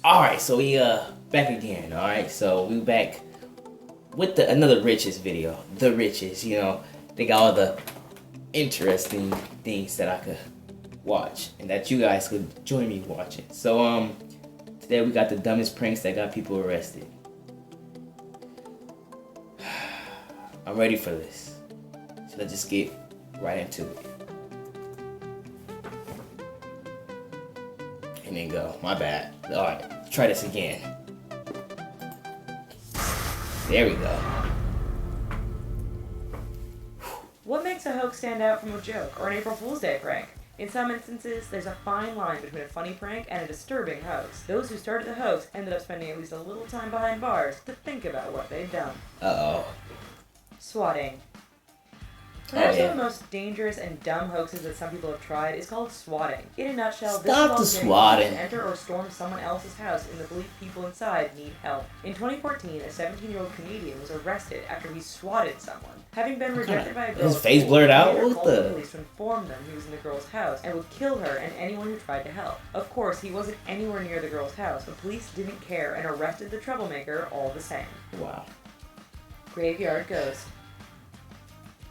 Alright, so we back again, alright? So we back with another Richest video. The Richest, you know, they got all the interesting things that I could watch and that you guys could join me watching. So today we got the dumbest pranks that got people arrested. I'm ready for this. So let's just get right into it. And then go. My bad. Alright, try this again. There we go. What makes a hoax stand out from a joke or an April Fool's Day prank? In some instances, there's a fine line between a funny prank and a disturbing hoax. Those who started the hoax ended up spending at least a little time behind bars to think about what they'd done. Uh-oh. Swatting. Perhaps one of the most dangerous and dumb hoaxes that some people have tried is called swatting. In a nutshell, this involves getting to enter or storm someone else's house in the belief people inside need help. In 2014, a 17-year-old Canadian was arrested after he swatted someone. Having been rejected by a girl, his face blurred out. He called the police to inform them he was in the girl's house and would kill her and anyone who tried to help. Of course, he wasn't anywhere near the girl's house, but police didn't care and arrested the troublemaker all the same. Wow. Graveyard ghost.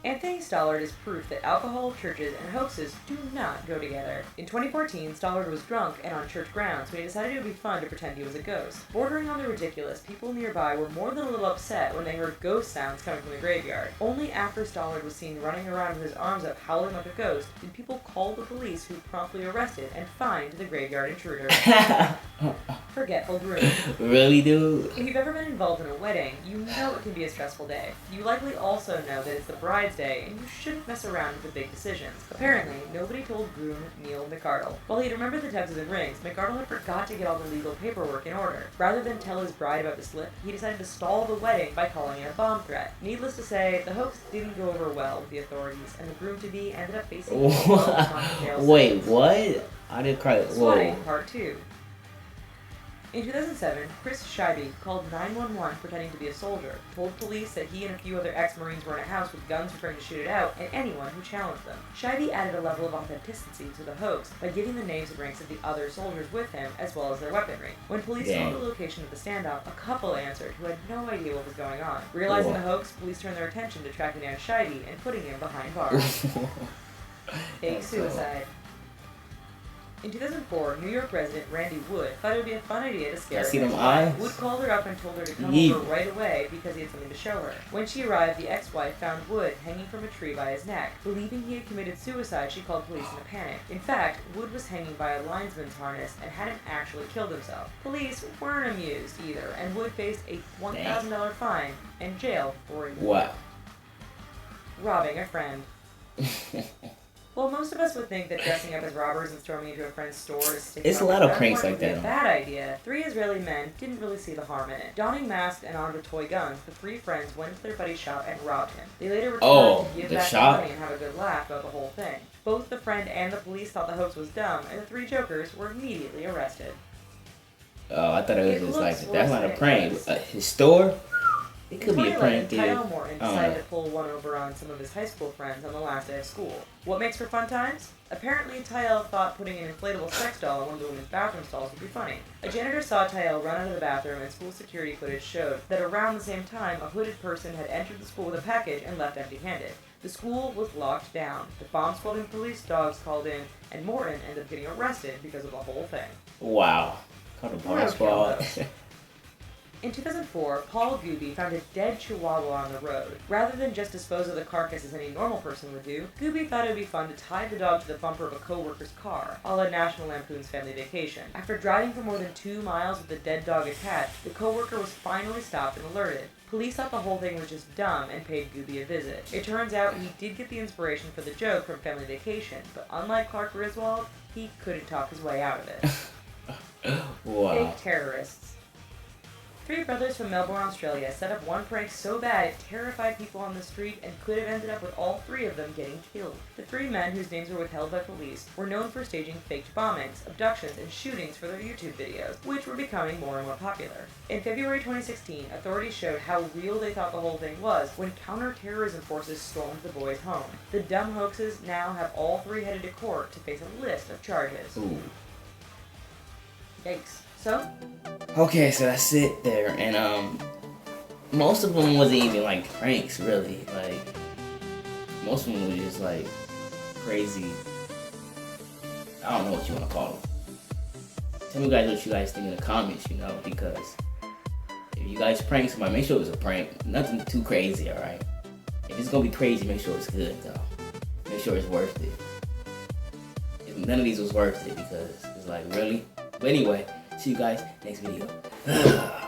Anthony Stollard is proof that alcohol, churches, and hoaxes do not go together. In 2014, Stollard was drunk and on church grounds when he decided it would be fun to pretend he was a ghost. Bordering on the ridiculous, people nearby were more than a little upset when they heard ghost sounds coming from the graveyard. Only after Stollard was seen running around with his arms up howling like a ghost did people call the police, who promptly arrested and fined the graveyard intruder. Forgetful groom. Really, dude? If you've ever been involved in a wedding, you know it can be a stressful day. You likely also know that it's the bride's day, and you shouldn't mess around with the big decisions. Apparently, nobody told groom Neil McArdle. While he'd remembered the tuxes and rings, McArdle had forgot to get all the legal paperwork in order. Rather than tell his bride about the slip, he decided to stall the wedding by calling it a bomb threat. Needless to say, the hoax didn't go over well with the authorities, and the groom-to-be ended up facing Wait, what? I didn't cry. Swatting Part 2. In 2007, Chris Scheibe called 911 pretending to be a soldier, told police that he and a few other ex-Marines were in a house with guns preparing to shoot it out, and anyone who challenged them. Scheibe added a level of authenticity to the hoax by giving the names and ranks of the other soldiers with him, as well as their weaponry. When police saw the location of the standoff, a couple answered who had no idea what was going on. Realizing the hoax, police turned their attention to tracking down Scheibe and putting him behind bars. Fake suicide. In 2004, New York resident Randy Wood thought it would be a fun idea to scare her. Wood called her up and told her to come over right away because he had something to show her. When she arrived, the ex-wife found Wood hanging from a tree by his neck. Believing he had committed suicide, she called police in a panic. In fact, Wood was hanging by a linesman's harness and hadn't actually killed himself. Police weren't amused either, and Wood faced a $1,000 fine and jail for a year. Wow. Robbing a friend. Well, most of us would think that dressing up as robbers and storming into a friend's store to stick it's a lot of pranks like that. A bad idea. 3 Israeli men didn't really see the harm in it. Donning masks and armed with toy guns, the 3 friends went to their buddy's shop and robbed him. They later returned to give back the money and have a good laugh about the whole thing. Both the friend and the police thought the hoax was dumb, and the 3 jokers were immediately arrested. Oh, I thought it was just like, that's not a prank. His store? It could be a prank, dude. Tyle Morton decided to pull one over on some of his high school friends on the last day of school. What makes for fun times? Apparently, Tyle thought putting an inflatable sex doll in one of the women's bathroom stalls would be funny. A janitor saw Tyle run out of the bathroom, and school security footage showed that around the same time, a hooded person had entered the school with a package and left empty-handed. The school was locked down. The bomb squad and police dogs called in, and Morton ended up getting arrested because of the whole thing. Wow. Called a bomb squad. In 2004, Paul Gooby found a dead chihuahua on the road. Rather than just dispose of the carcass as any normal person would do, Gooby thought it would be fun to tie the dog to the bumper of a co-worker's car, a la National Lampoon's Family Vacation. After driving for more than 2 miles with the dead dog attached, the co-worker was finally stopped and alerted. Police thought the whole thing was just dumb and paid Gooby a visit. It turns out he did get the inspiration for the joke from Family Vacation, but unlike Clark Griswold, he couldn't talk his way out of it. Wow. Fake terrorists. 3 brothers from Melbourne, Australia set up one prank so bad it terrified people on the street and could have ended up with all 3 of them getting killed. The 3 men, whose names were withheld by police, were known for staging faked bombings, abductions, and shootings for their YouTube videos, which were becoming more and more popular. In February 2016, authorities showed how real they thought the whole thing was when counter-terrorism forces stormed the boys' home. The dumb hoaxes now have all 3 headed to court to face a list of charges. Ooh. Yikes. So? Okay, so that's it there, and most of them wasn't even like pranks, really. Like, most of them were just like crazy. I don't know what you want to call them. Tell me guys what you guys think in the comments, you know, because if you guys prank somebody, make sure it was a prank. Nothing too crazy, alright? If it's gonna be crazy, make sure it's good, though. Make sure it's worth it. If none of these was worth it, because it's like, really? But anyway, see you guys next video.